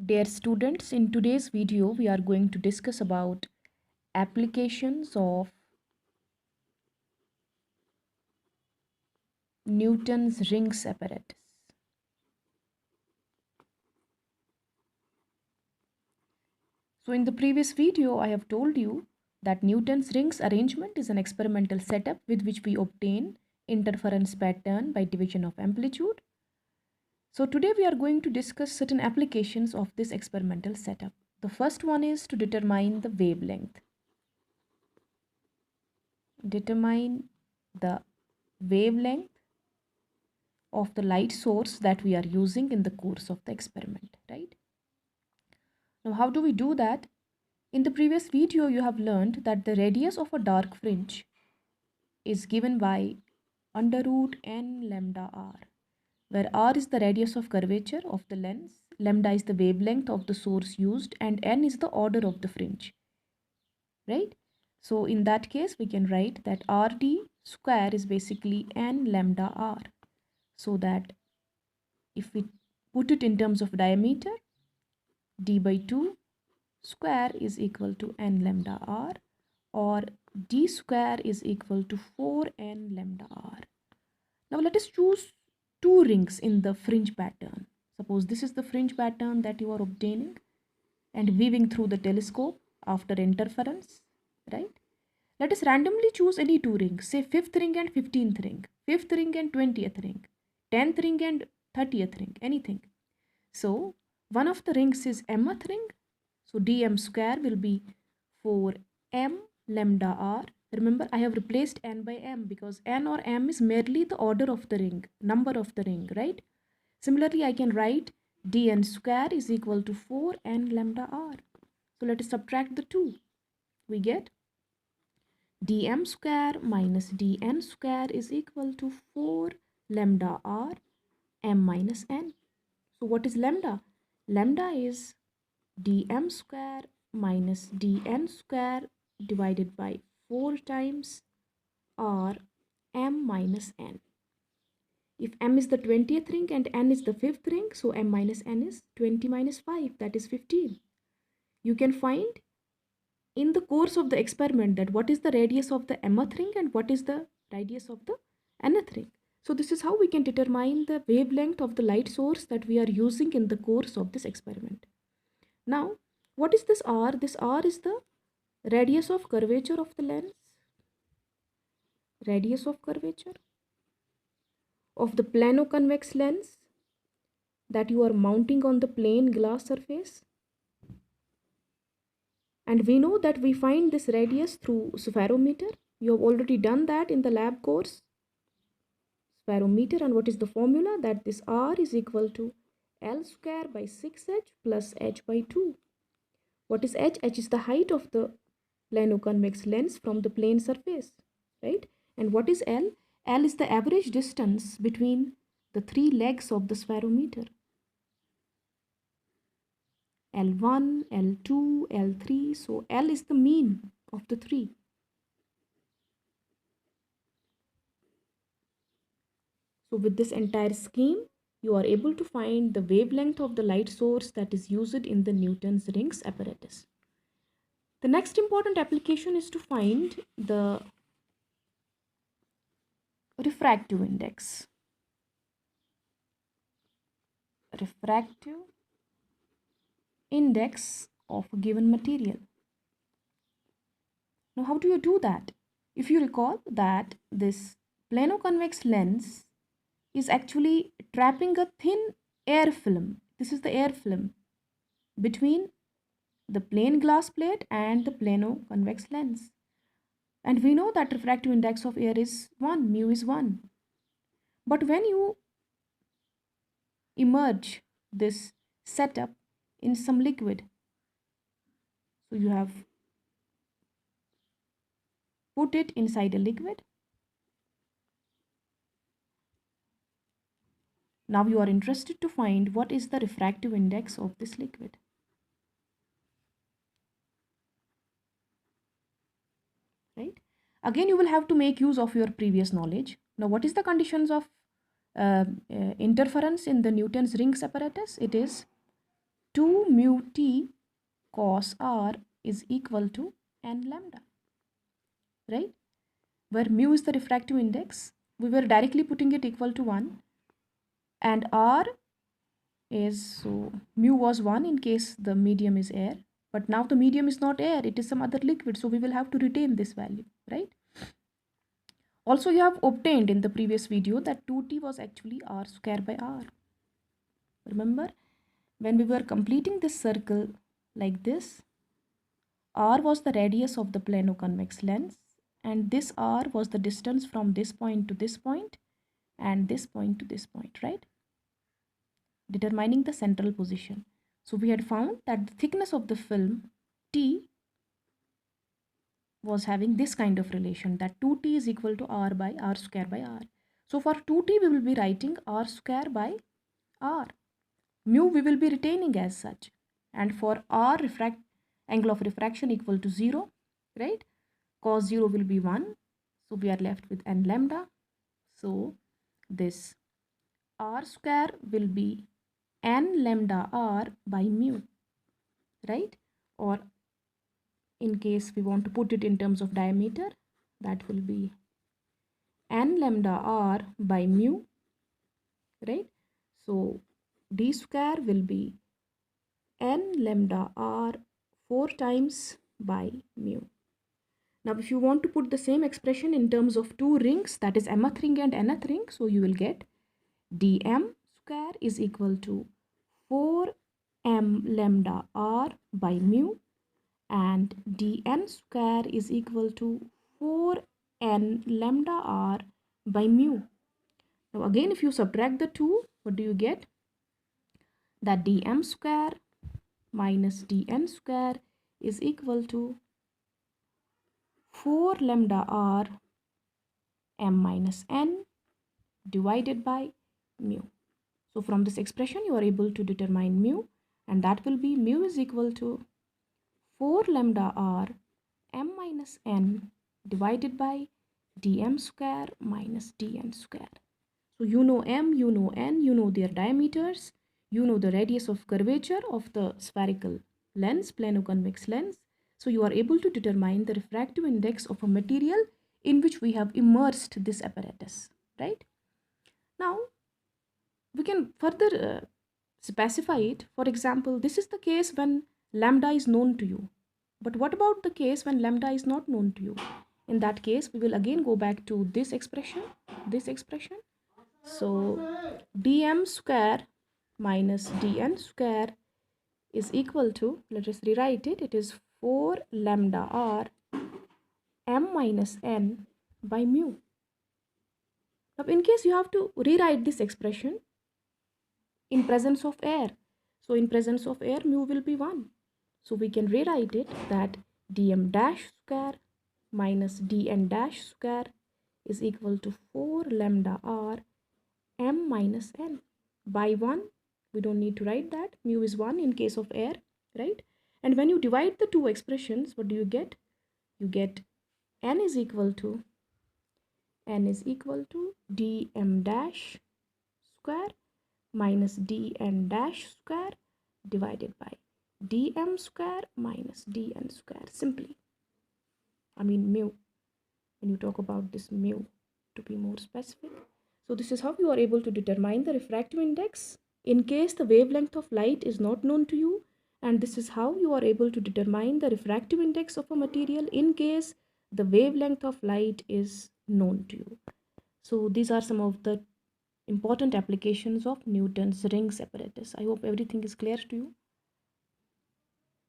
Dear students, in today's video we are going to discuss about applications of Newton's rings apparatus. So in the previous video I have told you that Newton's rings arrangement is an experimental setup with which we obtain interference pattern by division of amplitude. So today we are going to discuss certain applications of this experimental setup. The first one is to determine the wavelength. Determine the wavelength of the light source that we are using in the course of the experiment, right? Now, how do we do that? In the previous video, you have learned that the radius of a dark fringe is given by under root n lambda r, where r is the radius of curvature of the lens, lambda is the wavelength of the source used, and n is the order of the fringe, right? So in that case, we can write that rd square is basically n lambda r, so that if we put it in terms of diameter, d by 2 square is equal to n lambda r, or d square is equal to 4n lambda r. Now let us choose two rings in the fringe pattern. Suppose this is the fringe pattern that you are obtaining and weaving through the telescope after interference, right? Let us randomly choose any two rings, say 5th ring and 15th ring, 5th ring and 20th ring, 10th ring and 30th ring, anything. So one of the rings is mth ring, so dm square will be 4m lambda r. Remember, I have replaced n by m because n or m is merely the order of the ring, number of the ring, right? Similarly, I can write dn square is equal to 4n lambda r. So let us subtract the two. We get dm square minus dn square is equal to 4 lambda r m minus n. So what is lambda? Lambda is dm square minus dn square divided by 4 times r m minus n. If m is the 20th ring and n is the 5th ring, so m minus n is 20 minus 5, that is 15. You can find in the course of the experiment that what is the radius of the mth ring and what is the radius of the nth ring. So this is how we can determine the wavelength of the light source that we are using in the course of this experiment. Now, what is this r? This r is the radius of curvature of the lens, radius of curvature of the plano-convex lens that you are mounting on the plane glass surface. And we know that we find this radius through spherometer. You have already done that in the lab course. Spherometer, and what is the formula? That this r is equal to L square by 6h plus h by 2. What is h? H is the height of the plano-convex lens from the plane surface, right? And what is L? L is the average distance between the three legs of the spherometer. L1, L2, L3. So L is the mean of the three. So with this entire scheme, you are able to find the wavelength of the light source that is used in the Newton's rings apparatus. The next important application is to find the refractive index. Refractive index of a given material. Now, how do you do that? If you recall that this plano-convex lens is actually trapping a thin air film. This is the air film between the plane glass plate and the plano-convex lens. And we know that refractive index of air is 1, mu is 1. But when you immerse this setup in some liquid, so you have put it inside a liquid. Now you are interested to find what is the refractive index of this liquid. Right? Again, you will have to make use of your previous knowledge. Now, what is the conditions of interference in the Newton's rings apparatus? It is 2 mu t cos r is equal to n lambda, right? Where mu is the refractive index, we were directly putting it equal to 1, and r is, so mu was 1 in case the medium is air, but now the medium is not air, it is some other liquid, so we will have to retain this value, right? Also, you have obtained in the previous video that 2t was actually r square by r. Remember, when we were completing this circle like this, r was the radius of the plano-convex lens, and this r was the distance from this point to this point and this point to this point, right? Determining the central position. So we had found that the thickness of the film T was having this kind of relation, that 2t is equal to r by r square by r. So for 2t we will be writing r square by r. Mu we will be retaining as such. And for r angle of refraction equal to 0, right? Cos 0 will be 1. So we are left with n lambda. So this r square will be n lambda r by mu, right? Or in case we want to put it in terms of diameter, that will be n lambda r by mu, right? So d square will be n lambda r 4 times by mu. Now if you want to put the same expression in terms of two rings, that is mth ring and nth ring, so you will get dm square is equal to 4m lambda r by mu, and dn square is equal to 4n lambda r by mu. Now again, if you subtract the two, what do you get? That dm square minus dn square is equal to 4 lambda r m minus n divided by mu. So from this expression you are able to determine mu, and that will be mu is equal to 4 lambda r m minus n divided by dm square minus dn square. So you know m, you know n, you know their diameters, you know the radius of curvature of the spherical lens, plano-convex lens. So you are able to determine the refractive index of a material in which we have immersed this apparatus, right? Now we can further specify it. For example, this is the case when lambda is known to you. But what about the case when lambda is not known to you? In that case, we will again go back to this expression, So dm square minus dn square is equal to, let us rewrite it, it is 4 lambda r m minus n by mu. Now in case you have to rewrite this expression in presence of air, so in presence of air mu will be 1. So we can rewrite it that dm dash square minus dn dash square is equal to 4 lambda r m minus n by 1. We don't need to write that. Mu is 1 in case of air, right? And when you divide the two expressions, what do you get? You get n is equal to dm dash square minus dn dash square divided by dm square minus dn square. Simply, I mean mu, when you talk about this mu, to be more specific. So this is how you are able to determine the refractive index in case the wavelength of light is not known to you, and this is how you are able to determine the refractive index of a material in case the wavelength of light is known to you. So these are some of the important applications of Newton's rings apparatus. I hope everything is clear to you.